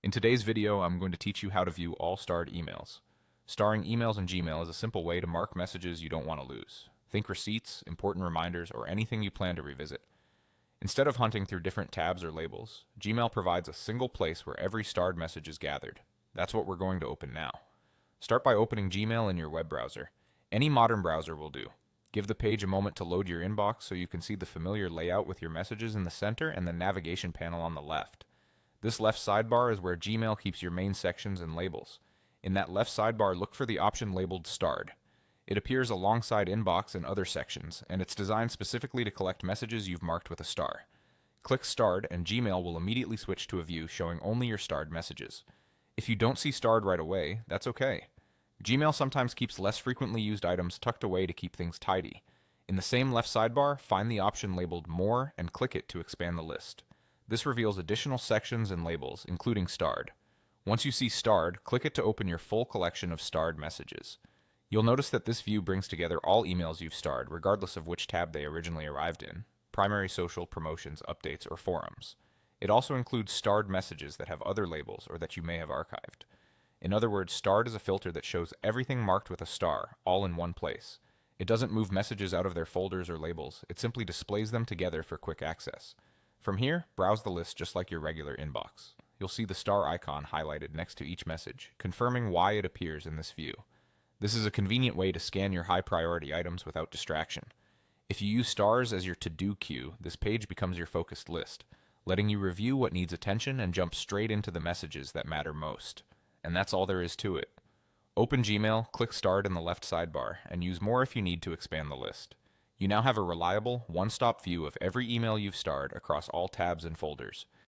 In today's video, I'm going to teach you how to view all starred emails. Starring emails in Gmail is a simple way to mark messages you don't want to lose. Think receipts, important reminders, or anything you plan to revisit. Instead of hunting through different tabs or labels, Gmail provides a single place where every starred message is gathered. That's what we're going to open now. Start by opening Gmail in your web browser. Any modern browser will do. Give the page a moment to load your inbox so you can see the familiar layout with your messages in the center and the navigation panel on the left. This left sidebar is where Gmail keeps your main sections and labels. In that left sidebar, look for the option labeled Starred. It appears alongside Inbox and other sections, and it's designed specifically to collect messages you've marked with a star. Click Starred, and Gmail will immediately switch to a view showing only your starred messages. If you don't see Starred right away, that's okay. Gmail sometimes keeps less frequently used items tucked away to keep things tidy. In the same left sidebar, find the option labeled More and click it to expand the list. This reveals additional sections and labels, including starred. Once you see starred, click it to open your full collection of starred messages. You'll notice that this view brings together all emails you've starred, regardless of which tab they originally arrived in: primary, social, promotions, updates, or forums. It also includes starred messages that have other labels or that you may have archived. In other words, starred is a filter that shows everything marked with a star, all in one place. It doesn't move messages out of their folders or labels, it simply displays them together for quick access. From here, browse the list just like your regular inbox. You'll see the star icon highlighted next to each message, confirming why it appears in this view. This is a convenient way to scan your high-priority items without distraction. If you use stars as your to-do queue, this page becomes your focused list, letting you review what needs attention and jump straight into the messages that matter most. And that's all there is to it. Open Gmail, click Starred in the left sidebar, and use More if you need to expand the list. You now have a reliable, one-stop view of every email you've starred across all tabs and folders.